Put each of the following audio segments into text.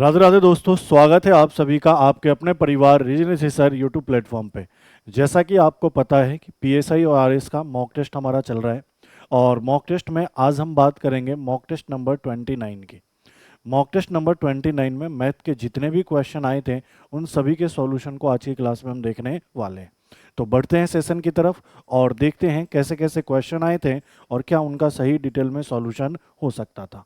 राधे राधे दोस्तों, स्वागत है आप सभी का आपके अपने परिवार रीजनल सर यूट्यूब प्लेटफॉर्म पे। जैसा कि आपको पता है कि पीएसआई और आरएस का मॉक टेस्ट हमारा चल रहा है और मॉक टेस्ट में आज हम बात करेंगे मॉक टेस्ट नंबर 29 की। मॉक टेस्ट नंबर 29 में मैथ के जितने भी क्वेश्चन आए थे उन सभी के सॉल्यूशन को आज की क्लास में हम देखने वाले हैं। तो बढ़ते हैं सेशन की तरफ और देखते हैं कैसे कैसे क्वेश्चन आए थे और क्या उनका सही डिटेल में सॉल्यूशन हो सकता था।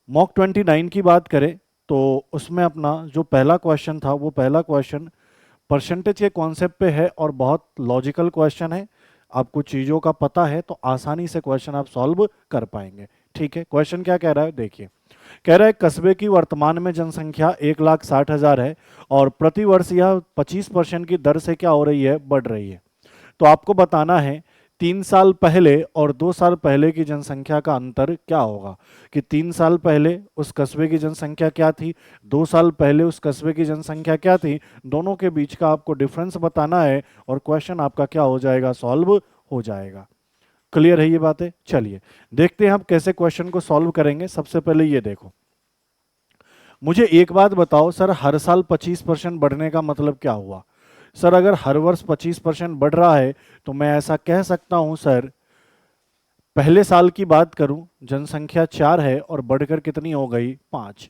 मॉक 29 की बात करें तो उसमें अपना जो पहला क्वेश्चन था वो पहला क्वेश्चन परसेंटेज के कॉन्सेप्ट पे है और बहुत लॉजिकल क्वेश्चन है। आपको चीज़ों का पता है तो आसानी से क्वेश्चन आप सॉल्व कर पाएंगे। ठीक है, क्वेश्चन क्या कह रहा है देखिए। कह रहा है कस्बे की वर्तमान में जनसंख्या 1,60,000 है और प्रतिवर्ष यह 25% की दर से क्या हो रही है, बढ़ रही है। तो आपको बताना है 3 साल पहले और 2 साल पहले की जनसंख्या का अंतर क्या होगा। कि 3 साल पहले उस कस्बे की जनसंख्या क्या थी, 2 साल पहले उस कस्बे की जनसंख्या क्या थी, दोनों के बीच का आपको डिफरेंस बताना है और क्वेश्चन आपका क्या हो जाएगा, सॉल्व हो जाएगा। क्लियर है ये बातें? चलिए देखते हैं आप कैसे क्वेश्चन को सॉल्व करेंगे। सबसे पहले ये देखो, मुझे एक बात बताओ सर, हर साल 25% बढ़ने का मतलब क्या हुआ। सर अगर हर वर्ष 25% बढ़ रहा है तो मैं ऐसा कह सकता हूं सर, पहले साल की बात करूं जनसंख्या 4 है और बढ़कर कितनी हो गई, 5।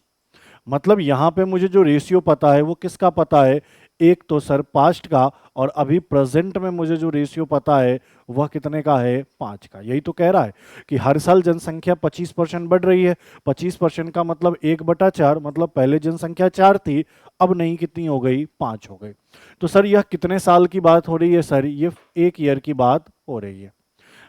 मतलब यहां पे मुझे जो रेशियो पता है वो किसका पता है, एक तो सर पास्ट का, और अभी प्रेजेंट में मुझे जो रेशियो पता है वह कितने का है, 5 का। यही तो कह रहा है कि हर साल जनसंख्या 25% बढ़ रही है। 25% का मतलब 1/4, मतलब पहले जनसंख्या 4 थी, अब नहीं कितनी हो गई, 5 हो गई। तो सर यह कितने साल की बात हो रही है, सर ये 1 ईयर की बात हो रही है।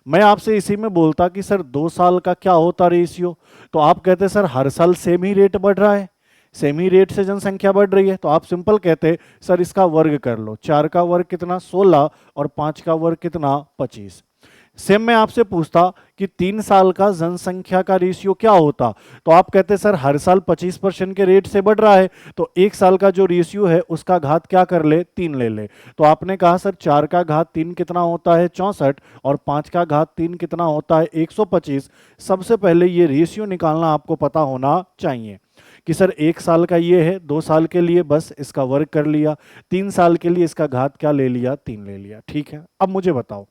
मैं आपसे इसी में बोलता कि सर 2 साल का क्या होता रेशियो, तो आप कहते सर हर साल सेम ही रेट बढ़ रहा है, सेम ही रेट से जनसंख्या बढ़ रही है, तो आप सिंपल कहते सर इसका वर्ग कर लो। 4 का वर्ग कितना, 16, और 5 का वर्ग कितना, 25। सेम मैं आपसे पूछता कि 3 साल का जनसंख्या का रेशियो क्या होता, तो आप कहते सर हर साल 25% के रेट से बढ़ रहा है, तो 1 साल का जो रेशियो है उसका घात क्या कर ले, 3 ले ले। तो आपने कहा सर 4 का घात 3 कितना होता है, 64, और 5 का घात 3 कितना होता है, 125। सबसे पहले ये रेशियो निकालना आपको पता होना चाहिए कि सर 1 साल का ये है, 2 साल के लिए बस इसका वर्ग कर लिया, 3 साल के लिए इसका घात क्या ले लिया, 3 ले लिया। ठीक है, अब मुझे बताओ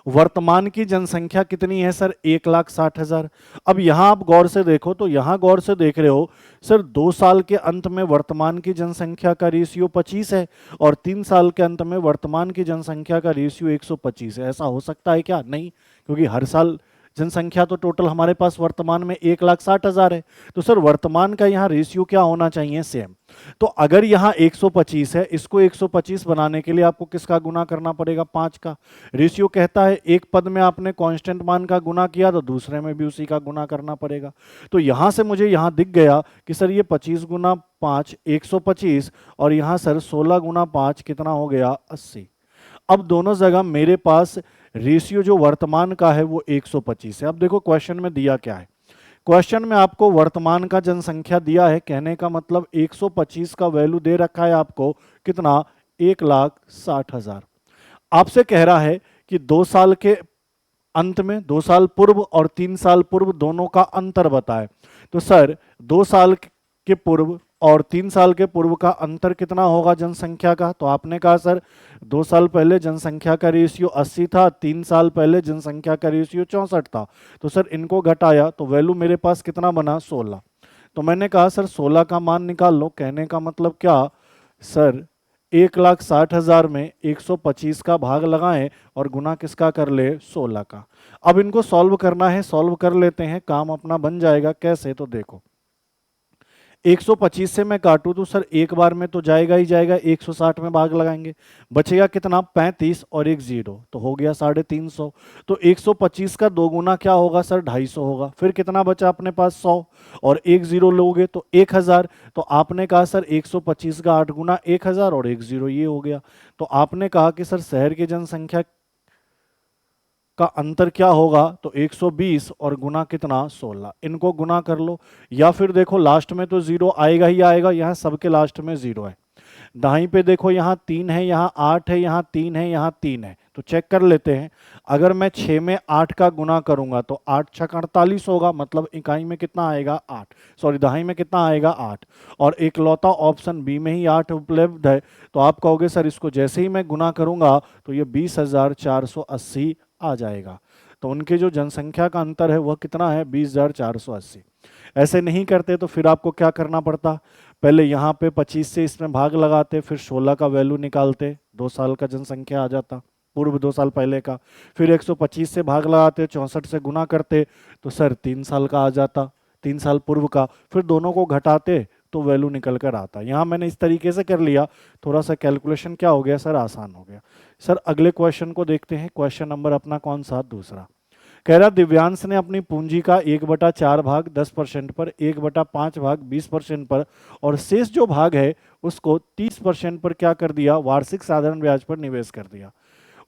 वर्तमान की जनसंख्या कितनी है सर, 1,60,000। अब यहां आप गौर से देखो, तो यहां गौर से देख रहे हो सर 2 साल के अंत में वर्तमान की जनसंख्या का रेशियो 25 है और 3 साल के अंत में वर्तमान की जनसंख्या का रेशियो 125 है। ऐसा हो सकता है क्या? नहीं, क्योंकि हर साल जनसंख्या तो टोटल हमारे पास वर्तमान में 1,60,000 है। तो सर वर्तमान का यहाँ रेशियो क्या होना चाहिए, सेम। तो अगर यहाँ 125 है, इसको 125 बनाने के लिए आपको किसका गुना करना पड़ेगा, 5 का। रेशियो कहता है एक पद में आपने कांस्टेंट मान का गुना किया तो दूसरे में भी उसी का गुना करना पड़ेगा। तो यहां से मुझे यहां दिख गया कि सर ये 25 गुना 5 125, और यहां सर 16 गुना 5 कितना हो गया, 80। अब दोनों जगह मेरे पास रेशियो जो वर्तमान का है वो 125 है। अब देखो क्वेश्चन में दिया क्या है, क्वेश्चन में आपको वर्तमान का जनसंख्या दिया है, कहने का मतलब 125 का वैल्यू दे रखा है आपको, कितना, 1,60,000। आपसे कह रहा है कि 2 साल के अंत में, 2 साल पूर्व और 3 साल पूर्व दोनों का अंतर बताए। तो सर 2 साल के पूर्व और 3 साल के पूर्व का अंतर कितना होगा जनसंख्या का, तो आपने कहा सर 2 साल पहले जनसंख्या का रेशियो 80 था, 3 साल पहले जनसंख्या का रेशियो 64 था। तो सर इनको घटाया तो वैल्यू मेरे पास कितना बना, 16। तो मैंने कहा सर 16 का मान निकाल लो। कहने का मतलब क्या सर, 1,60,000 में 125 का भाग लगाएं और गुना किसका कर ले, 16 का। अब इनको सॉल्व करना है, सॉल्व कर लेते हैं, काम अपना बन जाएगा। कैसे, तो देखो 125 से मैं काटूं तो सर एक बार में तो जाएगा ही जाएगा, 160 में भाग लगाएंगे, बचेगा कितना, 35 और एक 0, तो हो गया 350। तो 125 का 2 गुना क्या होगा सर, 250 होगा। फिर कितना बचा अपने पास, 100, और एक 0 लोगे तो 1000। तो आपने कहा सर 125 का 8 गुना 1000 और एक 0, ये हो गया। तो आपने कहा कि सर शहर की जनसंख्या का अंतर क्या होगा, तो 120 और गुना कितना, 16। इनको गुना कर लो, या फिर देखो लास्ट में तो 0 आएगा ही आएगा, यहाँ सबके लास्ट में 0 है। दाहीं पे देखो यहाँ 3 है, यहाँ 8 है, यहाँ 3 है, यहाँ 3 है, तो चेक कर लेते हैं। अगर मैं 6 में 8 का गुना करूंगा तो 8 छक 48 होगा, मतलब इकाई में कितना आएगा 8, सॉरी दहाई में कितना आएगा 8। और एक लौता ऑप्शन बी में ही 8 उपलब्ध है, तो आप कहोगे सर इसको जैसे ही मैं गुना करूंगा तो ये 20,480 आ जाएगा। तो उनके जो जनसंख्या का अंतर है वह कितना है 20,480। ऐसे नहीं करते तो फिर आपको क्या करना पड़ता, पहले यहाँ पे 25 से इसमें भाग लगाते, फिर 16 का वैल्यू निकालते, 2 साल का जनसंख्या आ जाता पूर्व 2 साल पहले का। फिर 125 से भाग लगाते, 64 से गुना करते तो सर 3 साल का आ जाता, 3 साल पूर्व का। फिर दोनों को घटाते तो वैल्यू निकल कर आता। यहाँ मैंने इस तरीके से कर लिया, थोड़ा सा कैलकुलेशन क्या हो गया सर, आसान हो गया। सर अगले क्वेश्चन को देखते हैं। क्वेश्चन नंबर अपना कौन सा, दूसरा। कह रहा दिव्यांश ने अपनी पूंजी का 1/4 भाग 10% पर, 1/5 भाग 20% पर और शेष जो भाग है उसको 30% पर क्या कर दिया, वार्षिक साधारण ब्याज पर निवेश कर दिया।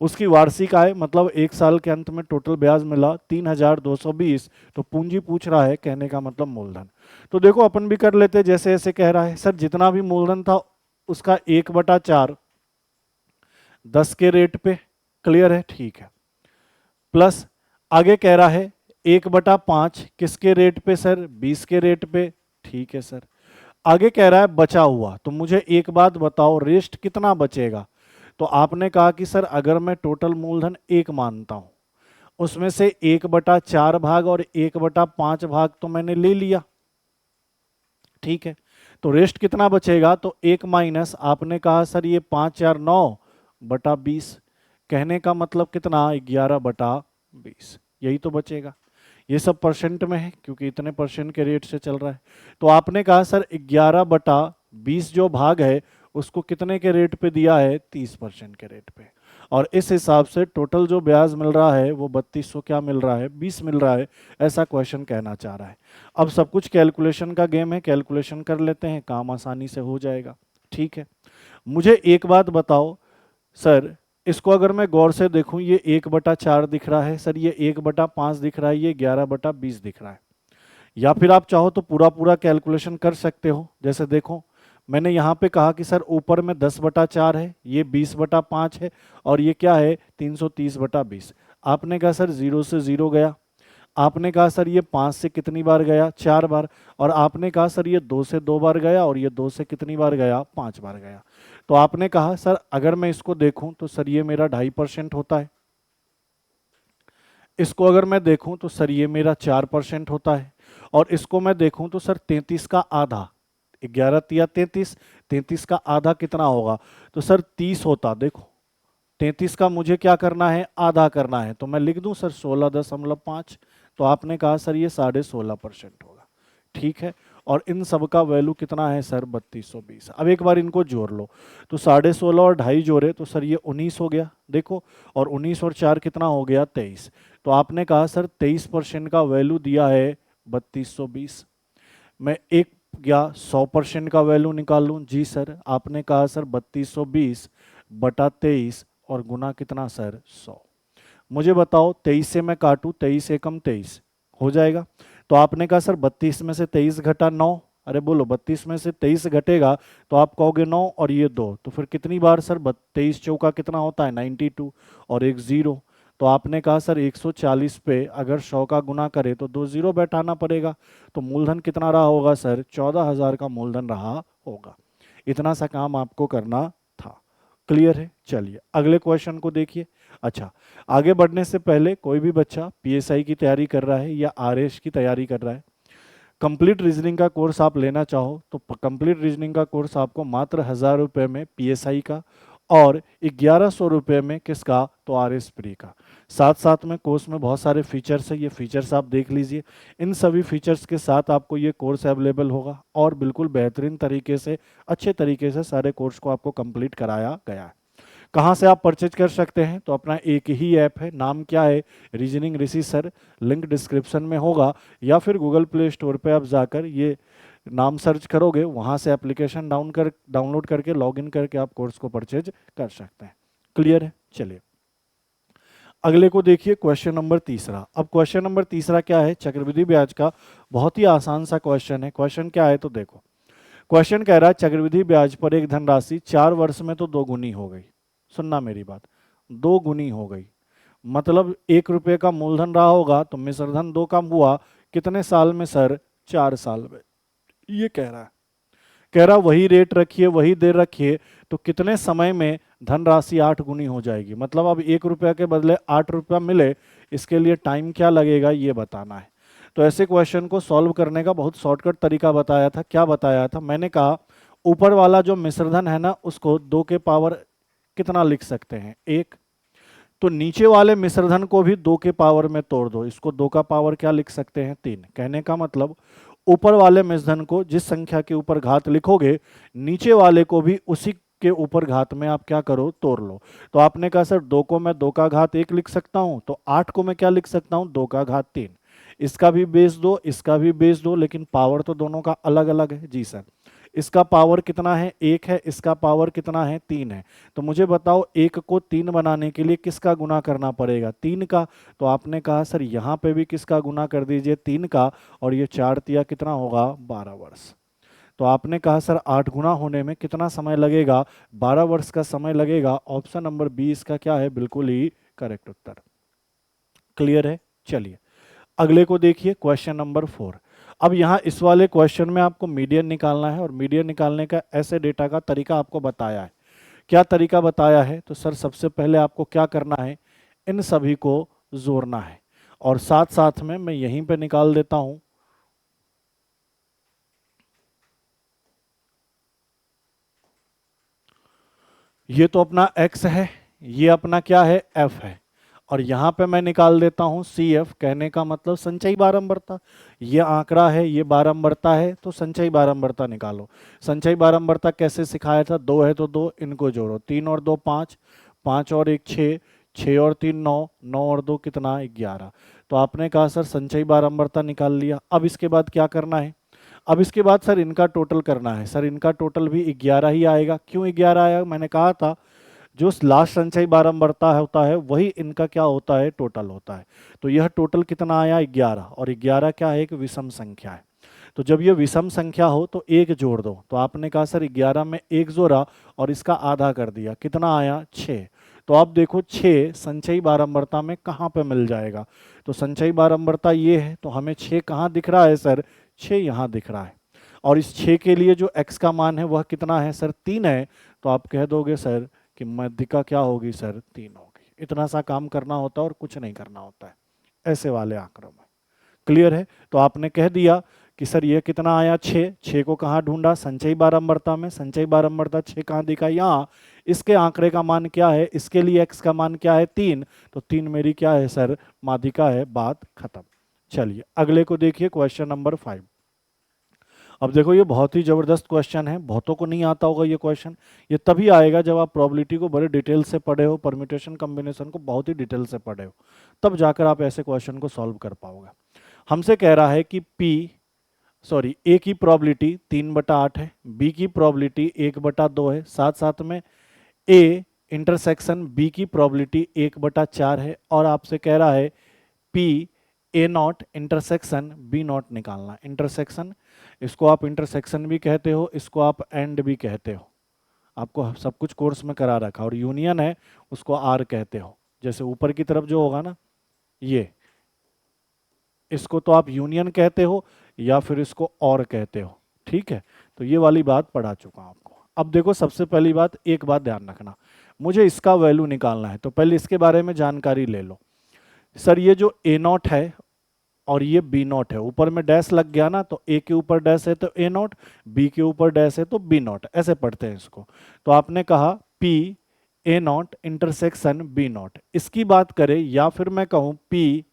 उसकी वार्षिक आय मतलब 1 साल के अंत में टोटल ब्याज मिला 3,220। तो पूंजी पूछ रहा है, कहने का मतलब मूलधन। तो देखो अपन भी कर लेते जैसे ऐसे कह रहा है। सर जितना भी मूलधन था उसका 1/4 10 के रेट पे, क्लियर है, ठीक है। प्लस आगे कह रहा है 1/5 किसके रेट पे सर, 20 के रेट पे, ठीक है सर। आगे कह रहा है बचा हुआ, तो मुझे एक बात बताओ रेस्ट कितना बचेगा। तो आपने कहा कि सर अगर मैं टोटल मूलधन 1 मानता हूं, उसमें से 1/4 भाग और 1/5 भाग तो मैंने ले लिया, ठीक है। तो रेस्ट कितना बचेगा, तो 1 माइनस आपने कहा सर ये 5/4/9/20, कहने का मतलब कितना 11/20, यही तो बचेगा। ये सब परसेंट में है क्योंकि इतने परसेंट के रेट से चल रहा है। तो आपने कहा सर 11/20 जो भाग है उसको कितने के रेट पे दिया है, 30% के रेट पे। और इस हिसाब से टोटल जो ब्याज मिल रहा है वो 3200 क्या मिल रहा है, 20 मिल रहा है, ऐसा क्वेश्चन कहना चाह रहा है। अब सब कुछ कैलकुलेशन का गेम है, कैलकुलेशन कर लेते हैं, काम आसानी से हो जाएगा, ठीक है। मुझे एक बात बताओ सर, इसको अगर मैं गौर से देखूं ये 1/4 दिख रहा है सर, ये 1/5 दिख रहा है, ये 11/20 दिख रहा है। या फिर आप चाहो तो पूरा पूरा कैलकुलेशन कर सकते हो। जैसे देखो मैंने यहाँ पे कहा कि सर ऊपर में 10/4 है, ये 20/5 है और ये क्या है 330/20। आपने कहा सर 0 से 0 गया, आपने कहा सर ये 5 से कितनी बार गया, 4 बार, और आपने कहा सर ये 2 से 2 बार गया और ये 2 से कितनी बार गया, 5 बार गया। तो आपने कहा सर अगर मैं इसको देखूं तो सर ये मेरा 2.5% होता है, इसको अगर मैं देखूं तो सर ये मेरा 4% होता है, और इसको मैं देखूं तो सर 33 का आधा, 11 तिया 33, 33 का आधा कितना होगा, तो सर 30 होता। देखो 33 का मुझे क्या करना है, आधा करना है, तो मैं लिख दूं सर 16.5। तो आपने कहा सर ये 16.5% होगा, ठीक है। और इन सब का वैल्यू कितना है सर 3220। अब एक बार इनको जोड़ लो, तो 16.5 और 2.5 जोड़े तो सर ये 19 हो गया, देखो, और 19 और 4 कितना हो गया 23। तो आपने कहा सर 23% का वैल्यू दिया है 3220। मैं एक या 100% का वैल्यू निकाल लूं, जी सर। आपने कहा सर 3220/23 और गुना कितना सर 100। मुझे बताओ 23 से मैं काटूं, 23 एकम 23 हो जाएगा। तो आपने कहा सर 32 में से 23 घटा 9, अरे बोलो 32 में से 23 घटेगा तो आप कहोगे 9 और ये 2, तो फिर कितनी बार सर 23 चौका कितना होता है 92 और एक 0। तो आपने कहा सर 140 पे अगर 100 का गुना करे तो 2 0 बैठाना पड़ेगा। तो मूलधन कितना रहा होगा सर, 14,000 का मूलधन रहा होगा। इतना सा काम आपको करना था, क्लियर है। चलिए अगले क्वेश्चन को देखिए। अच्छा, आगे बढ़ने से पहले कोई भी बच्चा पीएसआई की तैयारी कर रहा है या आरएस की तैयारी कर रहा है, कंप्लीट रीजनिंग का कोर्स आप लेना चाहो तो कंप्लीट रीजनिंग का कोर्स आपको मात्र 1,000 रुपये में पीएसआई का और 1,100 रुपये में किसका, तो आरएस प्री का। साथ साथ में कोर्स में बहुत सारे फीचर्स है, ये फीचर्स आप देख लीजिए। इन सभी फीचर्स के साथ आपको ये कोर्स अवेलेबल होगा और बिल्कुल बेहतरीन तरीके से, अच्छे तरीके से सारे कोर्स को आपको कंप्लीट कराया गया है। कहाँ से आप परचेज कर सकते हैं, तो अपना एक ही ऐप है, नाम क्या है, रीजनिंग ऋषि सर, लिंक डिस्क्रिप्शन में होगा, या फिर गूगल प्ले स्टोर पे आप जाकर ये नाम सर्च करोगे, वहाँ से एप्लीकेशन डाउनलोड करके लॉगिन करके आप कोर्स को परचेज कर सकते हैं। क्लियर है। चलिए अगले को देखिए, क्वेश्चन नंबर तीसरा। अब क्वेश्चन नंबर तीसरा क्या है, चक्रवृद्धि ब्याज का बहुत ही आसान सा क्वेश्चन है। क्वेश्चन क्या है तो देखो, क्वेश्चन कह रहा है चक्रवृद्धि ब्याज पर एक धनराशि 4 वर्ष में तो दोगुनी हो गई। सुनना मेरी बात, दो गुनी हो गई। मतलब 1 रुपये का मूलधन रहा होगा तो मिश्रधन 2 का हुआ कितने साल में सर? 4 साल में। ये कह रहा वही रेट रखिए, वही देर रखिए, तो कितने समय में धनराशि 8 गुनी हो जाएगी। मतलब अब 1 रुपया के बदले 8 रुपया मिले, इसके लिए टाइम क्या लगेगा ये बताना है। तो ऐसे क्वेश्चन को सॉल्व करने का बहुत शॉर्टकट तरीका बताया था। क्या बताया था? मैंने कहा ऊपर वाला जो मिश्रधन है ना, उसको 2 के पावर कितना लिख सकते हैं? 1। तो नीचे वाले मिश्रधन को भी 2 के पावर में तोड़ दो, इसको 2 का पावर क्या लिख सकते हैं? 3। कहने का मतलब ऊपर वाले मिश्रधन को जिस संख्या के ऊपर घात लिखोगे, नीचे वाले को भी उसी के ऊपर घात में आप क्या करो? तोड़ लो। तो आपने कहा सर 2 को मैं 2 का घात 1 लिख सकता हूं, तो 8 को मैं क्या लिख सकता हूं? 2 का घात 3। इसका भी बेस दो, इसका भी बेस दो, लेकिन पावर तो दोनों का अलग अलग है। जी सर, इसका पावर कितना है? 1 है, इसका पावर कितना है? 3 है। तो मुझे बताओ 1 को 3 बनाने के लिए किसका गुना करना पड़ेगा? 3 का। तो आपने कहा सर यहाँ पे भी किसका गुना कर दीजिए? 3 का। और ये 4 तिया कितना होगा? 12 वर्ष। तो आपने कहा सर 8 गुना होने में कितना समय लगेगा? 12 वर्ष का समय लगेगा। ऑप्शन नंबर 20 का क्या है? बिल्कुल ही करेक्ट उत्तर। क्लियर है? चलिए अगले को देखिए, क्वेश्चन नंबर 4। अब यहाँ इस वाले क्वेश्चन में आपको मीडियन निकालना है, और मीडियन निकालने का ऐसे डेटा का तरीका आपको बताया है। क्या तरीका बताया है? तो सर सबसे पहले आपको क्या करना है? इन सभी को जोड़ना है, और साथ साथ में मैं यहीं पे निकाल देता हूं। ये तो अपना x है, ये अपना क्या है? f है। और यहां पे मैं निकाल देता हूं CF। कहने का मतलब संचयी बारंबारता। ये आंकड़ा है, ये बारंबारता है, तो संचयी बारंबारता निकालो। संचयी बारंबारता कैसे सिखाया था? 2 है तो 2, इनको जोड़ो। 3 और 2 5, 5 और 1 6, 6 और 3 9, 9 और 2 कितना? 11। तो आपने कहा सर संचयी बारंबारता निकाल लिया। अब इसके बाद क्या करना है? अब इसके बाद सर इनका टोटल करना है। सर इनका टोटल भी 11 ही आएगा। क्यों 11 आएगा? मैंने कहा था जो लास्ट संचयी बारंबारता होता है वही इनका क्या होता है? टोटल होता है। तो यह टोटल कितना आया? 11। और 11 क्या है? एक विषम संख्या है। तो जब ये विषम संख्या हो तो 1 जोड़ दो। तो आपने कहा सर 11 में 1 जोड़ा और इसका आधा कर दिया, कितना आया? 6। तो आप देखो 6 संचयी बारंबारता में कहाँ पे मिल जाएगा? तो संचयी बारंबारता ये है, तो हमें 6 कहाँ दिख रहा है सर? 6 यहाँ दिख रहा है। और इस 6 के लिए जो x का मान है वह कितना है सर? 3 है। तो आप कह दोगे सर कि माध्यिका क्या होगी सर? 3 होगी। इतना सा काम करना होता है और कुछ नहीं करना होता है ऐसे वाले आंकड़ों में। क्लियर है? तो आपने कह दिया कि सर ये कितना आया? 6। 6 को कहाँ ढूंढा? संचयी बारंबारता में। संचयी बारंबारता 6 कहाँ दिखा? यहाँ। इसके आंकड़े का मान क्या है? इसके लिए x का मान क्या है? 3। तो 3 मेरी क्या है सर? माध्यिका है। बात खत्म। चलिए अगले को देखिए, क्वेश्चन नंबर 5। अब देखो ये बहुत ही जबरदस्त क्वेश्चन है, बहुतों को नहीं आता होगा ये क्वेश्चन। ये तभी आएगा जब आप प्रोबेबिलिटी को बड़े डिटेल से पढ़े हो, परम्यूटेशन कॉम्बिनेशन को बहुत ही डिटेल से पढ़े हो, तब जाकर आप ऐसे क्वेश्चन को सॉल्व कर पाओगे। हमसे कह रहा है कि ए की प्रोबेबिलिटी 3/8 है, बी की प्रोबेबिलिटी 1/2 है, साथ साथ में ए इंटरसेक्शन बी की प्रोबेबिलिटी 1/4 है, और आपसे कह रहा है P A not intersection B not निकालना। इंटरसेक्शन, इसको आप इंटरसेक्शन भी कहते हो, इसको आप एंड भी कहते हो, आपको सब कुछ कोर्स में करा रखा। और यूनियन है, उसको आर कहते हो। जैसे ऊपर की तरफ जो होगा ना, ये इसको तो आप यूनियन कहते हो या फिर इसको और कहते हो। ठीक है, तो ये वाली बात पढ़ा चुका हूं आपको। अब देखो सबसे पहली बात, एक बात ध्यान रखना, मुझे इसका वैल्यू निकालना है, तो पहले इसके बारे में जानकारी ले लो। सर ये जो ए नॉट है और ये बी नॉट है, ऊपर में डैश लग गया ना, तो ए के ऊपर डैश है तो ए नॉट, बी के ऊपर डैश है तो बी नॉट, ऐसे पढ़ते हैं इसको। तो आपने कहा P A not intersection B not, इसकी बात करें, या फिर मैं कहूं पी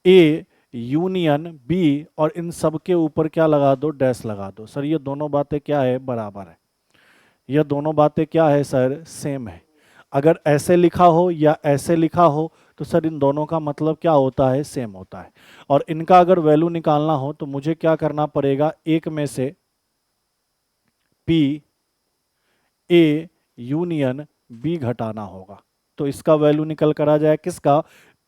ए यूनियन बी, और इन सब के ऊपर क्या लगा दो? डैश लगा दो। सर ये दोनों बातें क्या है? बराबर है। यह दोनों बातें क्या है सर? सेम है। अगर ऐसे लिखा हो या ऐसे लिखा हो तो सर इन दोनों का मतलब क्या होता है? सेम होता है। और इनका अगर वैल्यू निकालना हो तो मुझे क्या करना पड़ेगा? एक में से पी ए यूनियन बी घटाना होगा। तो इसका वैल्यू निकल कर आ जाए किसका?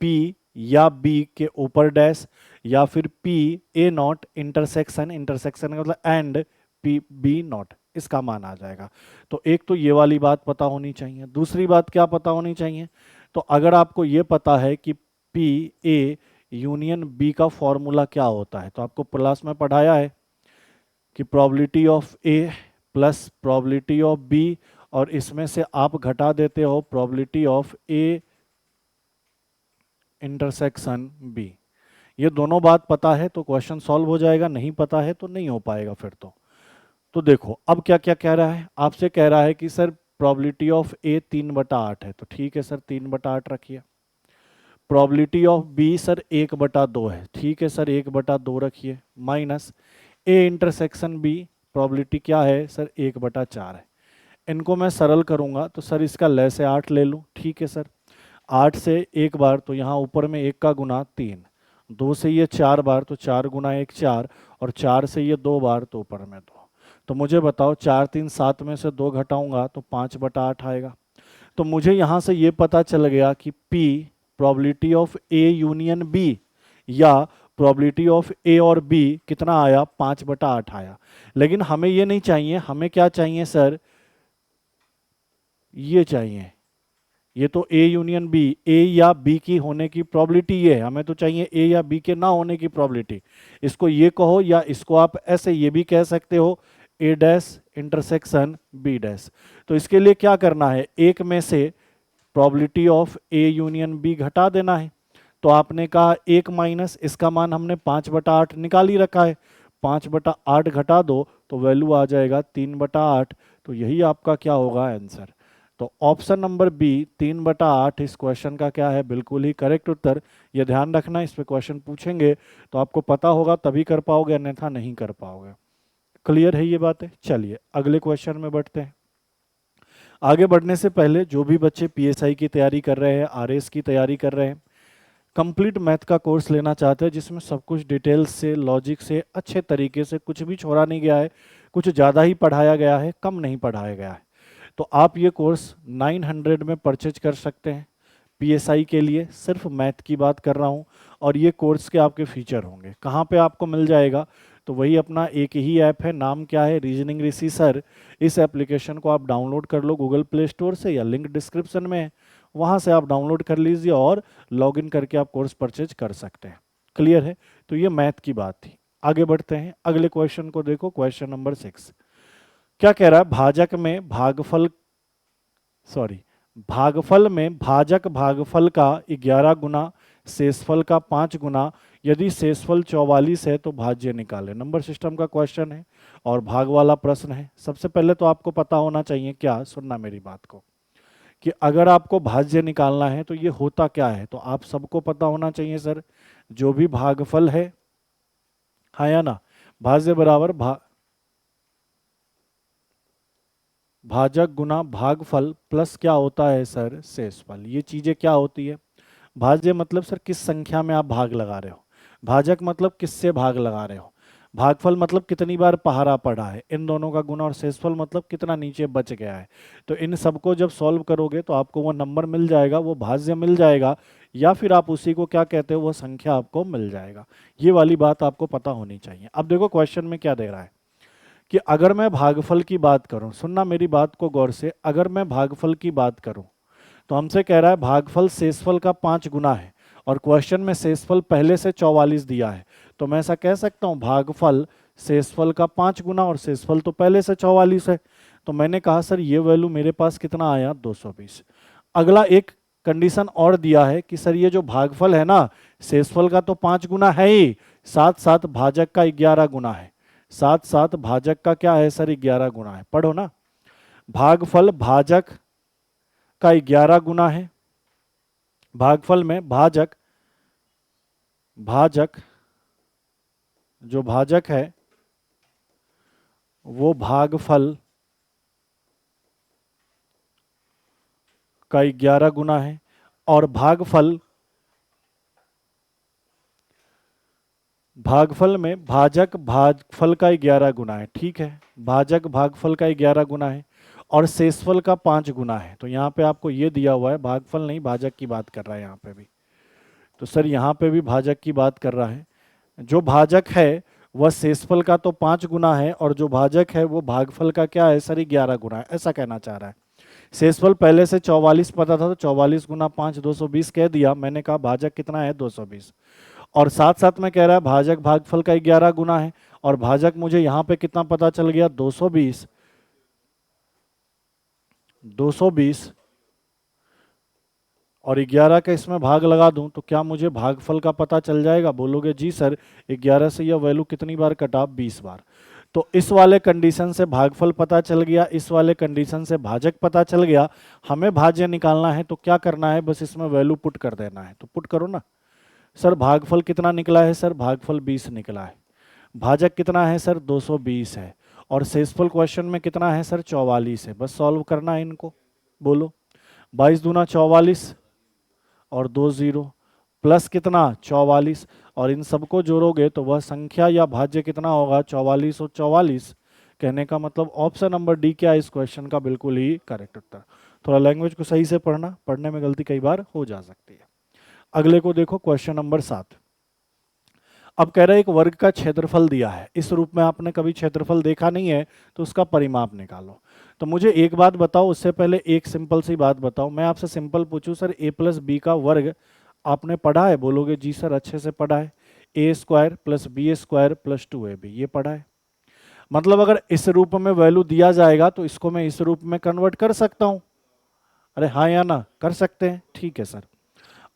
पी या बी के ऊपर डैश, या फिर P A not intersection, intersection का मतलब एंड पी बी नॉट, इसका मान आ जाएगा। तो एक तो ये वाली बात पता होनी चाहिए। दूसरी बात क्या पता होनी चाहिए, तो अगर आपको ये पता है कि पी ए यूनियन बी का फॉर्मूला क्या होता है, तो आपको क्लास में पढ़ाया है कि probability of A plus probability of B, और इसमें से आप घटा देते हो probability of A intersection B. ये दोनों बात पता है तो क्वेश्चन सॉल्व हो जाएगा, नहीं पता है तो नहीं हो पाएगा फिर तो देखो अब क्या क्या कह रहा है, आपसे कह रहा है कि सर प्रोबेबिलिटी ऑफ ए 3/8 है, तो ठीक है सर 3/8 रखिए। प्रोबेबिलिटी ऑफ बी सर 1/2 है, ठीक है सर 1/2 रखिए, minus A intersection B probability क्या है सर 1/4 है। इनको मैं सरल करूंगा तो सर इसका लय से 8 ले लूँ, ठीक है सर 8 से एक बार तो यहाँ ऊपर में 1 का गुना 3, 2 से ये 4 बार तो 4 गुना 1 4, और 4 से ये 2 बार तो ऊपर में 2। तो मुझे बताओ 4 3 7 में से 2 घटाऊंगा तो 5/8 आएगा। तो मुझे यहाँ से ये पता चल गया कि P probability of A union B या प्रोबेबिलिटी ऑफ ए और बी कितना आया 5/8 आया। लेकिन हमें ये नहीं चाहिए, हमें क्या चाहिए सर, ये चाहिए, ये तो ए यूनियन बी, ए या बी की होने की प्रोबेबिलिटी ये है, हमें तो चाहिए ए या बी के ना होने की प्रोबेबिलिटी। इसको ये कहो या इसको आप ऐसे ये भी कह सकते हो A dash intersection B dash. तो इसके लिए क्या करना है, एक में से probability of A union B घटा देना है। तो आपने कहा 1 माइनस इसका मान हमने 5/8 निकाल ही रखा है, 5/8 घटा दो तो वैल्यू आ जाएगा 3/8। तो यही आपका क्या होगा आंसर। तो ऑप्शन नंबर बी 3/8 इस क्वेश्चन का क्या है, बिल्कुल ही करेक्ट उत्तर। ये ध्यान रखना, इस पे क्वेश्चन पूछेंगे तो आपको पता होगा तभी कर पाओगे, अन्यथा नहीं कर पाओगे। क्लियर है ये बातें। चलिए अगले क्वेश्चन में बढ़ते हैं। आगे बढ़ने से पहले जो भी बच्चे पीएसआई की तैयारी कर रहे हैं, आरएस की तैयारी कर रहे हैं, कंप्लीट मैथ का कोर्स लेना चाहते हैं जिसमें सब कुछ डिटेल्स से, लॉजिक से, अच्छे तरीके से, कुछ भी छोड़ा नहीं गया है, कुछ ज़्यादा ही पढ़ाया गया है, कम नहीं पढ़ाया गया है, तो आप ये कोर्स 900 में परचेज कर सकते हैं। पीएसआई के लिए सिर्फ मैथ की बात कर रहा हूँ, और ये कोर्स के आपके फीचर होंगे। कहाँ पे आपको मिल जाएगा, तो वही अपना एक ही ऐप है, नाम क्या है, रीजनिंग ऋषि सर। इस एप्लीकेशन को आप डाउनलोड कर लो गूगल प्ले स्टोर से, या लिंक डिस्क्रिप्शन में है, वहाँ से आप डाउनलोड कर लीजिए और लॉगिन करके आप कोर्स परचेज कर सकते हैं। क्लियर है। तो ये मैथ की बात थी। आगे बढ़ते हैं, अगले क्वेश्चन को देखो, क्वेश्चन नंबर 6 क्या कह रहा है, भाजक में भागफल भागफल में भाजक भागफल का 11 गुना, शेषफल का 5 गुना, यदि शेषफल 44 है तो भाज्य निकालें। नंबर सिस्टम का क्वेश्चन है और भाग वाला प्रश्न है। सबसे पहले तो आपको पता होना चाहिए, क्या, सुनना मेरी बात को, कि अगर आपको भाज्य निकालना है तो ये होता क्या है, तो आप सबको पता होना चाहिए सर, जो भी भागफल है, हाँ या ना, भाज्य बराबर भाजक गुना भागफल प्लस क्या होता है सर, शेषफल। ये चीजें क्या होती है, भाज्य मतलब सर किस संख्या में आप भाग लगा रहे हो, भाजक मतलब किससे भाग लगा रहे हो, भागफल मतलब कितनी बार पहाड़ा पड़ा है, इन दोनों का गुना, और शेषफल मतलब कितना नीचे बच गया है। तो इन सबको जब सॉल्व करोगे तो आपको वो नंबर मिल जाएगा, वो भाज्य मिल जाएगा, या फिर आप उसी को क्या कहते हो, वो संख्या आपको मिल जाएगा। ये वाली बात आपको पता होनी चाहिए। अब देखो क्वेश्चन में क्या दे रहा है कि अगर मैं भागफल की बात करूं, सुनना मेरी बात को गौर से, अगर मैं भागफल की बात करूं तो हमसे कह रहा है भागफल शेषफल का 5 गुना है, और क्वेश्चन में शेषफल पहले से 44 दिया है, तो मैं ऐसा कह सकता हूं भागफल शेषफल का 5 गुना, और शेषफल तो पहले से 44 है। तो मैंने कहा सर ये वैल्यू मेरे पास कितना आया, 220। अगला एक कंडीशन और दिया है कि सर ये जो भागफल है ना, शेषफल का तो 5 गुना है ही, साथ साथ भाजक का 11 गुना है, साथ साथ भाजक का क्या है सर, 11 गुना है। पढ़ो ना, भागफल भाजक का 11 गुना है, भागफल में भाजक जो भाजक है वो भागफल का 11 गुना है, और भागफल में भाजक भागफल का 11 गुना है, ठीक है, भाजक भागफल का 11 गुना है, और शेषफल का 5 गुना है। तो यहाँ पे आपको ये दिया हुआ है, भागफल नहीं भाजक की बात कर रहा है यहाँ पे भी, तो सर यहाँ पे भी भाजक की बात कर रहा है। जो भाजक है वह शेषफल का तो 5 गुना है और जो भाजक है वो भागफल का क्या है सर 11 गुना है, ऐसा कहना चाह रहा है। शेषफल पहले से 44 पता था तो 44 गुना 5 220 कह दिया, मैंने कहा भाजक कितना है 220, और साथ साथ में कह रहा है भाजक भागफल का 11 गुना है, और भाजक मुझे यहां पे कितना पता चल गया 220, 220 और 11 का इसमें भाग लगा दूं तो क्या मुझे भागफल का पता चल जाएगा? बोलोगे जी सर 11 से यह वैल्यू कितनी बार कटा? 20 बार। तो इस वाले कंडीशन से भागफल पता चल गया, इस वाले कंडीशन से भाजक पता चल गया। हमें भाज्य निकालना है तो क्या करना है, बस इसमें वैल्यू पुट कर देना है, तो पुट करो ना। सर भागफल कितना निकला है? सर भागफल 20 निकला है। भाजक कितना है सर? 220 है। और शेषफल क्वेश्चन में कितना है सर? 44 है। बस सॉल्व करना है इनको। बोलो 22 दूना 44 और 2 जीरो प्लस कितना 44, और इन सबको जोड़ोगे तो वह संख्या या भाज्य कितना होगा? 44 और 44। कहने का मतलब ऑप्शन नंबर डी क्या है इस क्वेश्चन का बिल्कुल ही करेक्ट उत्तर। थोड़ा लैंग्वेज को सही से पढ़ना, पढ़ने में गलती कई बार हो जा सकती है। अगले को देखो क्वेश्चन नंबर 7। अब कह रहे हैं एक वर्ग का क्षेत्रफल दिया है, इस रूप में आपने कभी क्षेत्रफल देखा नहीं है तो उसका परिमाप निकालो। तो मुझे एक बात बताओ, उससे पहले एक सिंपल सी बात बताओ, मैं आपसे सिंपल पूछूं सर a प्लस बी का वर्ग आपने पढ़ा है? बोलोगे जी सर अच्छे से पढ़ा है। A square plus B square plus 2ab ये पढ़ा है। मतलब अगर इस रूप में वैल्यू दिया जाएगा तो इसको मैं इस रूप में कन्वर्ट कर सकता हूं। अरे हाँ या ना? कर सकते हैं, ठीक है सर।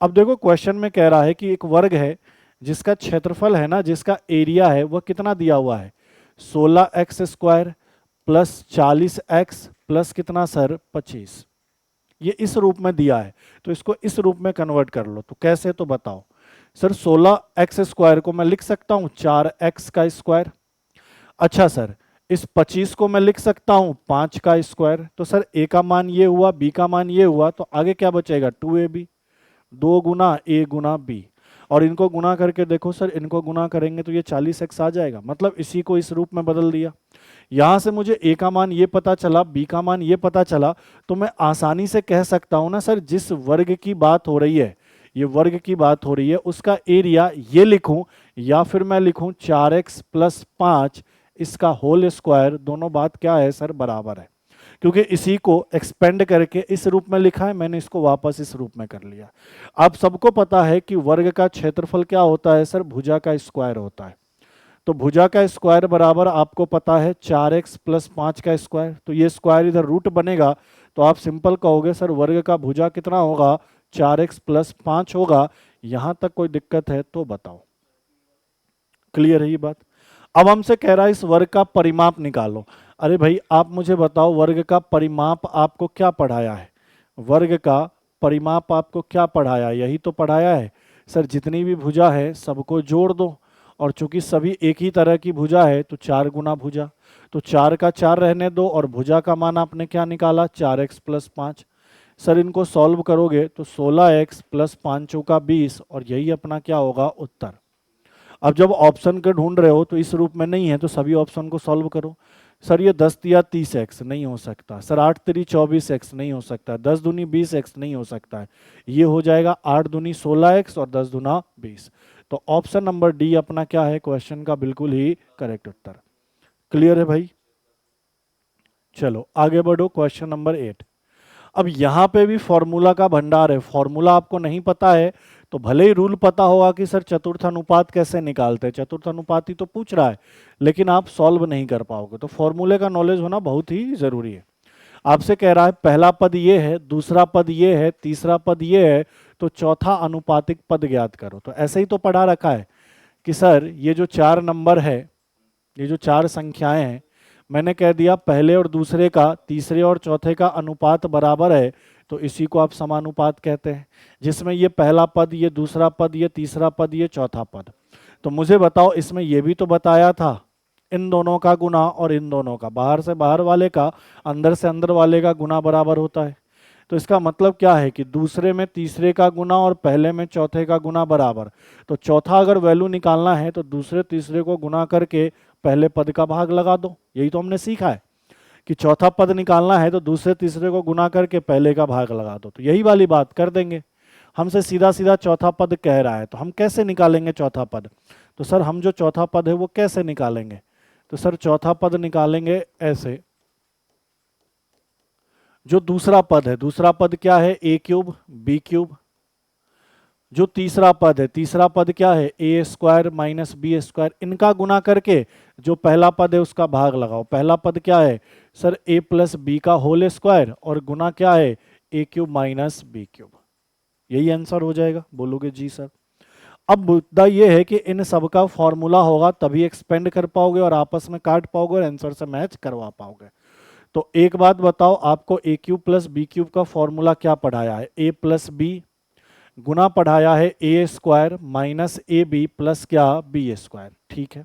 अब देखो क्वेश्चन में कह रहा है कि एक वर्ग है जिसका क्षेत्रफल है ना, जिसका एरिया है वह कितना दिया हुआ है? 16x square plus 40x plus कितना सर 25। ये इस रूप में दिया है तो इसको इस रूप में कन्वर्ट कर लो। तो कैसे, तो बताओ। सर 16x स्क्वायर को मैं लिख सकता हूं 4x का स्क्वायर। अच्छा सर इस 25 को मैं लिख सकता हूं 5 का स्क्वायर। तो सर a का मान ये हुआ, b का मान ये हुआ, तो आगे क्या बचेगा? 2ab, 2 Guna a Guna b। और इनको गुना करके देखो सर, इनको गुना करेंगे तो ये 40x आ जाएगा। मतलब इसी को इस रूप में बदल दिया। यहां से मुझे a का मान ये पता चला, b का मान ये पता चला, तो मैं आसानी से कह सकता हूं ना सर जिस वर्ग की बात हो रही है, ये वर्ग की बात हो रही है, उसका एरिया ये लिखूं या फिर मैं लिखूं 4x प्लस 5 इसका होल स्क्वायर। दोनों बात क्या है सर? बराबर है। क्योंकि इसी को एक्सपेंड करके इस रूप में लिखा है, मैंने इसको वापस इस रूप में कर लिया। आप सबको पता है कि वर्ग का क्षेत्रफल क्या होता है सर? भुजा का स्क्वायर होता है। तो भुजा का स्क्वायर बराबर आपको पता है 4x प्लस 5 का स्क्वायर। तो ये स्क्वायर इधर रूट बनेगा तो आप सिंपल कहोगे सर वर्ग का भुजा कितना होगा? 4x प्लस 5 होगा। यहां तक कोई दिक्कत है तो बताओ। क्लियर है ये बात? अब हमसे कह रहा है इस वर्ग का परिमाप निकालो। अरे भाई आप मुझे बताओ वर्ग का परिमाप आपको क्या पढ़ाया है? वर्ग का परिमाप आपको क्या पढ़ाया? यही तो पढ़ाया है सर, जितनी भी भुजा है सबको जोड़ दो, और चूंकि सभी एक ही तरह की भुजा है तो 4 गुना भुजा, तो 4 का 4 रहने दो, और भुजा का मान आपने क्या निकाला? 4x plus 5। सर इनको सॉल्व करोगे तो 16x प्लस 5 का 20, और यही अपना क्या होगा? उत्तर। अब जब ऑप्शन के ढूंढ रहे हो तो इस रूप में नहीं है तो सभी ऑप्शन को सॉल्व करो। सर ये 10 दिया 30x नहीं हो सकता, सर 8 3 24x नहीं हो सकता, 10 दूनी 20x नहीं हो सकता है। ये हो जाएगा 8 दूनी 16x और 10 दूना 20। तो ऑप्शन नंबर डी अपना क्या है क्वेश्चन का बिल्कुल ही करेक्ट उत्तर। क्लियर है भाई? चलो आगे बढ़ो क्वेश्चन नंबर 8। अब यहां पे भी फॉर्मूला का भंडार है। फॉर्मूला आपको नहीं पता है तो भले ही रूल पता होगा कि सर चतुर्थ अनुपात कैसे निकालते हैं, चतुर्थ अनुपात ही तो पूछ रहा है, लेकिन आप सॉल्व नहीं कर पाओगे। तो फॉर्मूले का नॉलेज होना बहुत ही जरूरी है। आपसे कह रहा है पहला पद ये है, दूसरा पद ये है, तीसरा पद ये है, तो चौथा अनुपातिक पद ज्ञात करो। तो ऐसे ही तो पढ़ा रखा है कि सर ये जो 4 नंबर है, ये जो 4 संख्याएं हैं, मैंने कह दिया पहले और दूसरे का, तीसरे और चौथे का अनुपात बराबर है, तो इसी को आप समानुपात कहते हैं, जिसमें ये पहला पद, ये दूसरा पद, ये तीसरा पद, ये चौथा पद। तो मुझे बताओ इसमें ये भी तो बताया था इन दोनों का गुना और इन दोनों का, बाहर से बाहर वाले का, अंदर से अंदर वाले का गुना बराबर होता है। तो इसका मतलब क्या है कि दूसरे में तीसरे का गुना और पहले में चौथे का गुना बराबर। तो चौथा अगर वैल्यू निकालना है तो दूसरे तीसरे को गुना करके पहले पद का भाग लगा दो। यही तो हमने सीखा है कि चौथा पद निकालना है तो दूसरे तीसरे को गुना करके पहले का भाग लगा दो। तो यही वाली बात कर देंगे। हमसे सीधा सीधा चौथा पद कह रहा है तो हम कैसे निकालेंगे चौथा पद? तो सर हम जो चौथा पद है वो कैसे निकालेंगे? तो सर चौथा पद निकालेंगे ऐसे, जो दूसरा पद है, दूसरा पद क्या है? ए क्यूब बी क्यूब। जो तीसरा पद है, तीसरा पद क्या है? A square minus B square. इनका गुना करके जो पहला पद है उसका भाग लगाओ। पहला पद क्या है सर? ए प्लस बी का होल स्क्वायर, और गुना क्या है? ए क्यूब माइनस बी क्यूब। यही आंसर हो जाएगा। बोलोगे जी सर। अब मुद्दा ये है कि इन सब का फॉर्मूला होगा तभी एक्सपेंड कर पाओगे और आपस में काट पाओगे और आंसर से मैच करवा पाओगे। तो एक बात बताओ, आपको A cube plus B cube का फॉर्मूला क्या पढ़ाया है? ए प्लस बी गुना पढ़ाया है A square minus A B plus क्या? B square. ठीक है।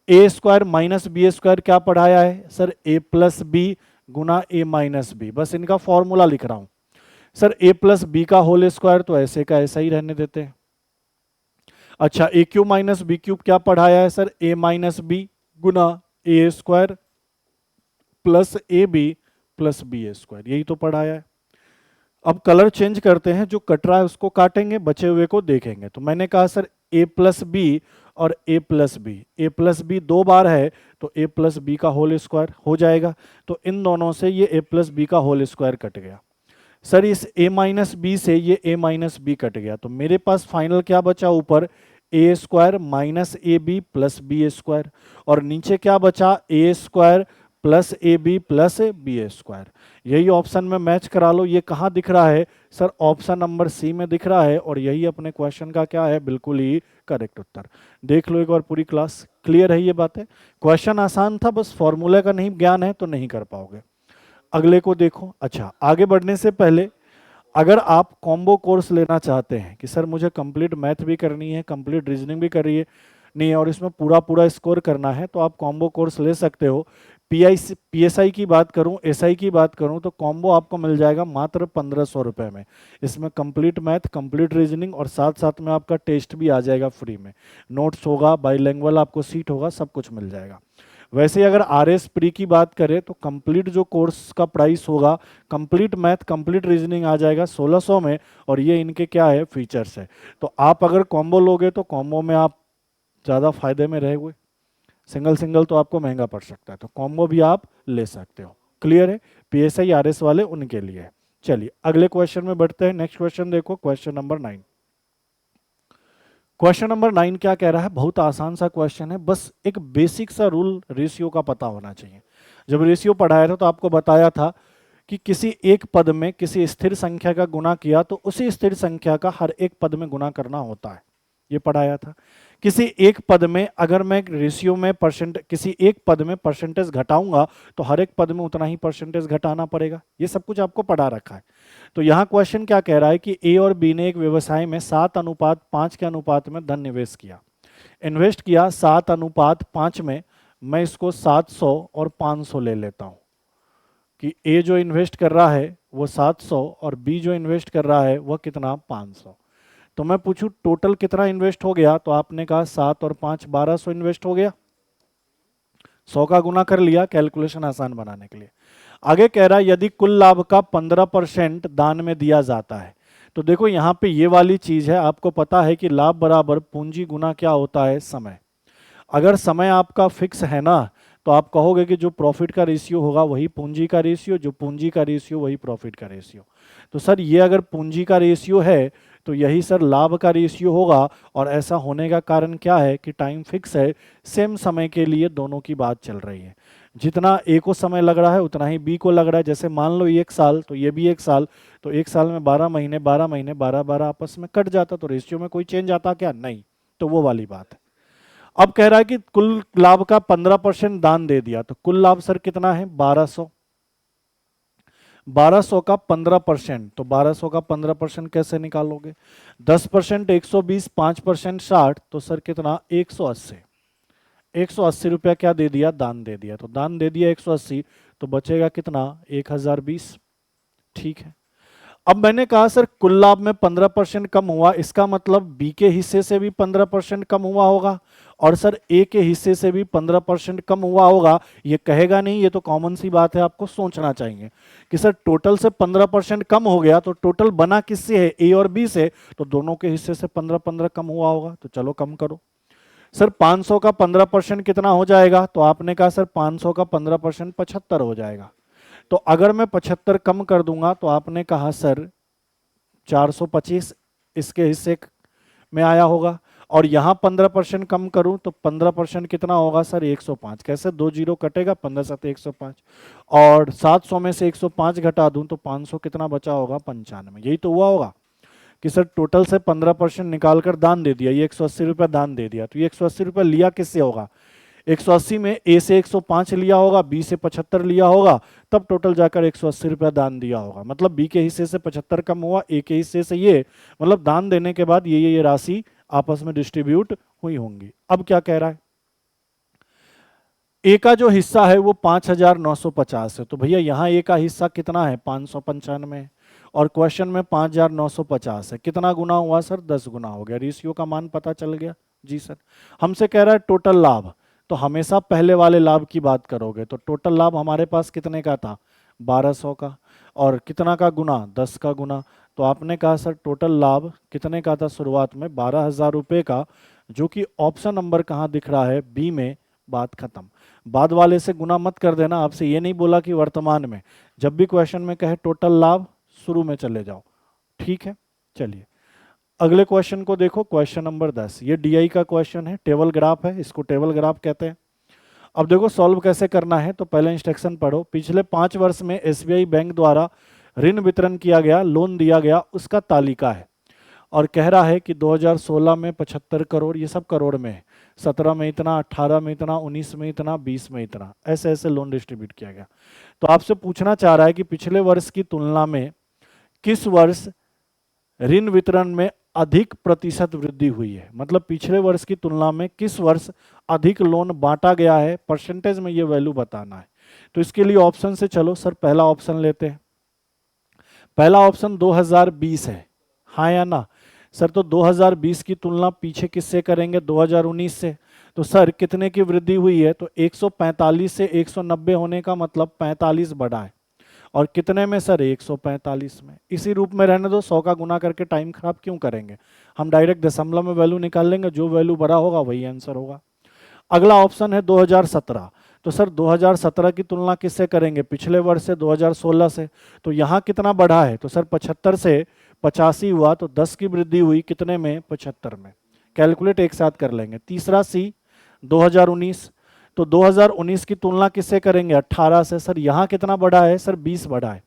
A square minus B square क्या पढ़ाया है सर? ए प्लस बी गुना ए माइनस बी। बस इनका फॉर्मूला लिख रहा हूं सर। ए प्लस बी का होल स्क्वायर तो ऐसे का ऐसा ही रहने देते हैं। अच्छा, ए क्यूब माइनस बी क्यूब क्या पढ़ाया है सर? ए माइनस बी गुना A square plus A B plus B square. यही तो पढ़ाया है। अब कलर चेंज करते हैं, जो कट रहा है उसको काटेंगे, बचे हुए को देखेंगे। तो मैंने कहा सर ए प्लस बी और ए प्लस बी, ए प्लस बी दो बार है तो ए प्लस बी का होल स्क्वायर हो जाएगा। तो इन दोनों से ये ए प्लस बी का होल स्क्वायर कट गया। सर इस a माइनस बी से ये a माइनस बी कट गया, तो मेरे पास फाइनल क्या बचा? ऊपर A square minus A B plus B square, और नीचे क्या बचा? A square plus A B plus B square. यही ऑप्शन में मैच करा लो। ये कहाँ दिख रहा है सर? ऑप्शन नंबर सी में दिख रहा है, और यही अपने क्वेश्चन का क्या है? बिल्कुल ही करेक्ट उत्तर। देख लो एक बार पूरी क्लास। क्लियर है ये बातें? क्वेश्चन आसान था, बस फॉर्मूले का नहीं ज्ञान है तो नहीं कर पाओगे। अगले को देखो। अच्छा, आगे बढ़ने से पहले अगर आप कॉम्बो कोर्स लेना चाहते हैं कि सर मुझे कंप्लीट मैथ भी करनी है, कंप्लीट रीजनिंग भी करनी है नहीं है और इसमें पूरा पूरा स्कोर करना है, तो आप कॉम्बो कोर्स ले सकते हो। पीएसआई की बात करूं, एसआई की बात करूं, तो कॉम्बो आपको मिल जाएगा मात्र 1500 रुपये में। इसमें कंप्लीट मैथ, कंप्लीट रीजनिंग और साथ साथ में आपका टेस्ट भी आ जाएगा फ्री में। नोट्स होगा, बाईलैंग्वेज आपको सीट होगा, सब कुछ मिल जाएगा। वैसे अगर आर एस प्री की बात करें तो कंप्लीट जो कोर्स का प्राइस होगा, कंप्लीट मैथ कंप्लीट रीजनिंग आ जाएगा 1600 में, और ये इनके क्या है? फीचर्स है। तो आप अगर कॉम्बो लोगे तो कॉम्बो में आप ज़्यादा फायदे में रहेंगे। सिंगल सिंगल तो आपको महंगा पड़ सकता है, तो कॉम्बो भी आप ले सकते हो। क्लियर है? पीएसआई आरएस वाले उनके लिए है। चलिए अगले क्वेश्चन में बढ़ते हैं। नेक्स्ट क्वेश्चन देखो, क्वेश्चन नंबर 9। क्वेश्चन नंबर 9 क्या कह रहा है? बहुत आसान सा क्वेश्चन है, बस एक बेसिक सा रूल रेशियो का पता होना चाहिए। जब रेशियो पढ़ाया था तो आपको बताया था कि किसी एक पद में किसी स्थिर संख्या का गुना किया तो उसी स्थिर संख्या का हर एक पद में गुना करना होता है। ये पढ़ाया था। किसी एक पद में अगर मैं रेशियो में किसी एक पद में परसेंटेज घटाऊंगा तो हर एक पद में उतना ही परसेंटेज घटाना पड़ेगा। ये सब कुछ आपको पढ़ा रखा है। तो यहाँ क्वेश्चन क्या कह रहा है कि ए और बी ने एक व्यवसाय में 7:5 के अनुपात में धन निवेश किया। इन्वेस्ट किया 7:5 में। मैं इसको 700 और 500 ले लेता हूँ कि ए जो इन्वेस्ट कर रहा है वो 700 और बी जो इन्वेस्ट कर रहा है वह कितना? 500। तो मैं पूछूं टोटल कितना इन्वेस्ट हो गया? तो आपने कहा 7 और 5 1200 इन्वेस्ट हो गया। 100 का गुना कर लिया कैलकुलेशन आसान बनाने के लिए। आगे कह रहा है यदि कुल लाभ का 15% दान में दिया जाता है। तो देखो यहाँ पे ये वाली चीज है, आपको पता है कि लाभ बराबर पूंजी गुना क्या होता है? समय। अगर समय आपका फिक्स है ना, तो आप कहोगे कि जो प्रॉफिट का रेशियो होगा वही पूंजी का रेशियो, जो पूंजी का रेशियो वही प्रॉफिट का रेशियो। तो सर ये अगर पूंजी का रेशियो है तो यही सर लाभ का रेशियो होगा। और ऐसा होने का कारण क्या है कि टाइम फिक्स है, सेम समय के लिए दोनों की बात चल रही है। जितना ए को समय लग रहा है उतना ही बी को लग रहा है। जैसे मान लो 1 साल तो ये भी 1 साल, तो 1 साल में 12 महीने, 12 महीने 12-12 आपस में कट जाता, तो रेशियो में कोई चेंज आता क्या? नहीं। तो वो वाली बात है। अब कह रहा है कि कुल लाभ का 15% दान दे दिया, तो कुल लाभ सर कितना है? 1200। 1200 का 15%, तो 1200 का 15% कैसे निकालोगे? 10% 120, 5% 60, तो सर कितना? 180। 180 रुपया क्या दे दिया? दान दे दिया। तो दान दे दिया 180, तो बचेगा कितना? 1020। ठीक है। अब मैंने कहा सर कुल लाभ में 15% कम हुआ, इसका मतलब बी के हिस्से से भी 15% कम हुआ होगा, और सर ए के हिस्से से भी 15% कम हुआ होगा। ये कहेगा नहीं, ये तो कॉमन सी बात है, आपको सोचना चाहिए कि सर टोटल से 15% कम हो गया, तो टोटल बना किससे है? ए और बी से, तो दोनों के हिस्से से 15-15 कम हुआ होगा। तो चलो कम करो। सर 500 का 15% कितना हो जाएगा? तो आपने कहा सर 500 का 15% 75 हो जाएगा। तो अगर मैं 75 कम कर दूंगा तो आपने कहा सर 425 इसके हिस्से में आया होगा, और यहां 15% कम करूं तो 15% कितना होगा सर? 105। कैसे? 2 जीरो कटेगा, 15 7 105, और 700 में से 105 घटा दूं तो 500 कितना बचा होगा? 95। यही तो हुआ होगा कि सर टोटल से 15% निकाल कर दान दे दिया, ये 180 रुपये दान दे दिया। तो ये 180 रुपये लिया किससे होगा? 180 में ए से 105 लिया होगा, बी से 75 लिया होगा, तब टोटल जाकर 180 रुपया दान दिया होगा। मतलब बी के हिस्से से 75 कम हुआ, ए के हिस्से से ये, मतलब दान देने के बाद ये राशि आपस में डिस्ट्रीब्यूट हुई होंगी। अब क्या कह रहा है? ए का जो हिस्सा है वो 5,950 है, तो भैया यहाँ ए का हिस्सा कितना है? 595, और क्वेश्चन में 5,950 है। कितना गुना हुआ सर? 10 गुना हो गया। रेशियो का मान पता चल गया? जी सर। हमसे कह रहा है टोटल लाभ, तो हमेशा पहले वाले लाभ की बात करोगे, तो टोटल लाभ हमारे पास कितने का था? 1200 का, और कितना का गुना? 10 का गुना। तो आपने कहा सर टोटल लाभ कितने का था शुरुआत में? 12,000 रुपये का, जो कि ऑप्शन नंबर कहाँ दिख रहा है? बी में। बात खत्म। बाद वाले से गुना मत कर देना, आपसे ये नहीं बोला कि वर्तमान में। जब भी क्वेश्चन में कहे टोटल लाभ, शुरू में चले जाओ। ठीक है, चलिए अगले क्वेश्चन को देखो। क्वेश्चन नंबर 10, ये डीआई का क्वेश्चन है, टेबल ग्राफ है, इसको टेबल ग्राफ कहते हैं। अब देखो सॉल्व कैसे करना है, तो पहले इंस्ट्रक्शन पढ़ो। पिछले 5 वर्ष में एसबीआई बैंक द्वारा ऋण वितरण किया गया, लोन दिया गया, उसका तालिका है, और कह रहा है कि 2016 में 75 करोड़, ये सब करोड़ में है, 17 में इतना, 18 में इतना, 19 में इतना, 20 में इतना, ऐसे ऐसे लोन डिस्ट्रीब्यूट किया गया। तो आपसे पूछना चाह रहा है कि पिछले वर्ष की तुलना में किस वर्ष ऋण वितरण में अधिक प्रतिशत वृद्धि हुई है। मतलब पिछले वर्ष की तुलना में किस वर्ष अधिक लोन बांटा गया है, परसेंटेज में ये वैल्यू बताना है। तो इसके लिए ऑप्शन से चलो सर, पहला ऑप्शन लेते हैं। पहला ऑप्शन 2020 है, हाँ या ना? सर तो 2020 की तुलना पीछे किससे करेंगे? 2019 से। तो सर कितने की वृद्धि हुई है? तो 145 से 190 होने का मतलब 45 बढ़ा है, और कितने में सर? 145 में। इसी रूप में रहने दो, 100 का गुना करके टाइम खराब क्यों करेंगे? हम डायरेक्ट दशमलव में वैल्यू निकाल लेंगे, जो वैल्यू बड़ा होगा वही आंसर होगा। अगला ऑप्शन है 2017। तो सर 2017 की तुलना किससे करेंगे? पिछले वर्ष से, 2016 से। तो यहाँ कितना बढ़ा है? तो सर 75 से 85 हुआ, तो 10 की वृद्धि हुई, कितने में? 75 में। कैलकुलेट एक साथ कर लेंगे। तीसरा सी 2019, तो 2019 की तुलना किससे करेंगे? 18 से। सर यहाँ कितना बढ़ा है? सर 20 बढ़ा है,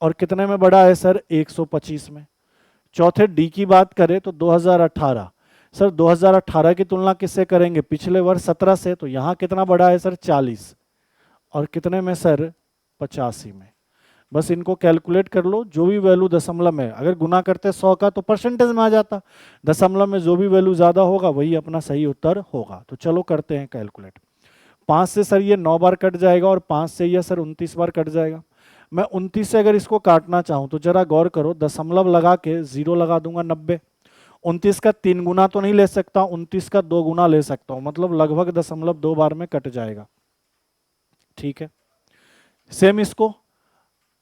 और कितने में बढ़ा है सर? 125 में। चौथे डी की बात करें तो 2018, सर 2018 की तुलना किससे करेंगे? पिछले वर्ष 17 से। तो यहाँ कितना बढ़ा है सर? 40, और कितने में सर? 85 में। बस इनको कैलकुलेट कर लो, जो भी वैल्यू दशमलव में, अगर गुना करते 100 का तो परसेंटेज में आ जाता, दशमलव में जो भी वैल्यू ज्यादा होगा वही अपना सही उत्तर होगा। तो चलो करते हैं कैलकुलेट। 5 से सर ये 9 बार कट जाएगा, और 5 से ये सर 29 बार कट जाएगा। मैं 29 से अगर इसको काटना चाहूं तो जरा गौर करो, दशमलव लगा के 0 लगा दूंगा 90। 29 का 3 गुना तो नहीं ले सकता, 29 का 2 गुना ले सकता हूं, मतलब लगभग दशमलव 2 बार में कट जाएगा। ठीक है, सेम इसको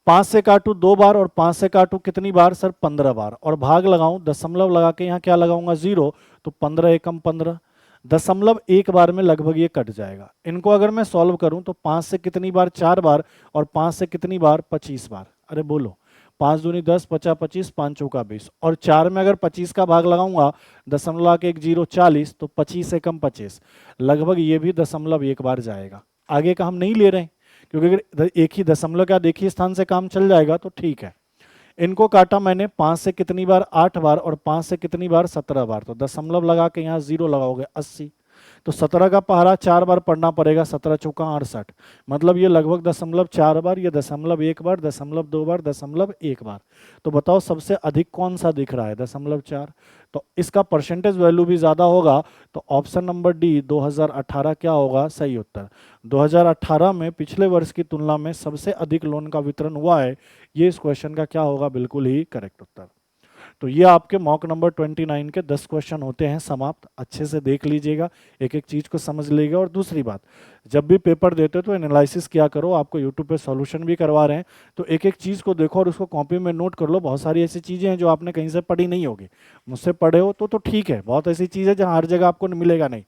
5 से काटू 2 बार, और 5 से काटू कितनी बार सर? 15 बार, और भाग लगाऊं, दशमलव लगा के यहाँ क्या लगाऊंगा? 0। तो 15 एकम 15, दशमलव 1 बार में लगभग ये कट जाएगा। इनको अगर मैं सॉल्व करूं तो 5 से कितनी बार? 4 बार, और 5 से कितनी बार? 25 बार। अरे बोलो, 5 दूनी 10, 50 25, 5 चौका 20, और 4 में अगर 25 का भाग लगाऊंगा, दशमलव आके 1 0 40, तो 25 एकम 25, लगभग ये भी दशमलव 1 बार जाएगा। आगे का हम नहीं ले रहे हैं, क्योंकि अगर एक ही दशमलव का एक ही स्थान से काम चल जाएगा तो ठीक है। इनको काटा मैंने 5 से कितनी बार? 8 बार, और 5 से कितनी बार? 17 बार। तो दशमलव लगा के यहाँ 0 लगाओगे 80। तो 17 का पहाड़ा 4 बार पढ़ना पड़ेगा, 17 चौका 68, मतलब ये लगभग दशमलव 4 बार, ये दशमलव 1 बार, दशमलव 2 बार, दशमलव 1 बार। तो बताओ सबसे अधिक कौन सा दिख रहा है? दशमलव 4। तो इसका परसेंटेज वैल्यू भी ज्यादा होगा, तो ऑप्शन नंबर डी 2018 क्या होगा सही उत्तर? 2018 में पिछले वर्ष की तुलना में सबसे अधिक लोन का वितरण हुआ है, ये इस क्वेश्चन का क्या होगा? बिल्कुल ही करेक्ट उत्तर। तो ये आपके मॉक नंबर 29 के 10 क्वेश्चन होते हैं समाप्त। अच्छे से देख लीजिएगा, एक एक चीज को समझ लीजिएगा। और दूसरी बात, जब भी पेपर देते हो तो एनालिसिस किया करो। आपको यूट्यूब पे सॉल्यूशन भी करवा रहे हैं, तो एक एक चीज को देखो और उसको कॉपी में नोट कर लो। बहुत सारी ऐसी चीजें हैं जो आपने कहीं से पढ़ी नहीं होगी, मुझसे पढ़े हो तो ठीक है। बहुत ऐसी चीज है जहाँ हर जगह आपको मिलेगा नहीं,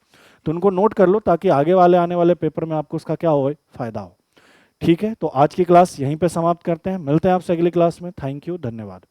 तो उनको नोट कर लो ताकि आगे वाले आने वाले पेपर में आपको उसका क्या हो, फायदा हो। ठीक है, तो आज की क्लास यहीं पे समाप्त करते हैं, मिलते हैं आपसे अगली क्लास में। थैंक यू, धन्यवाद।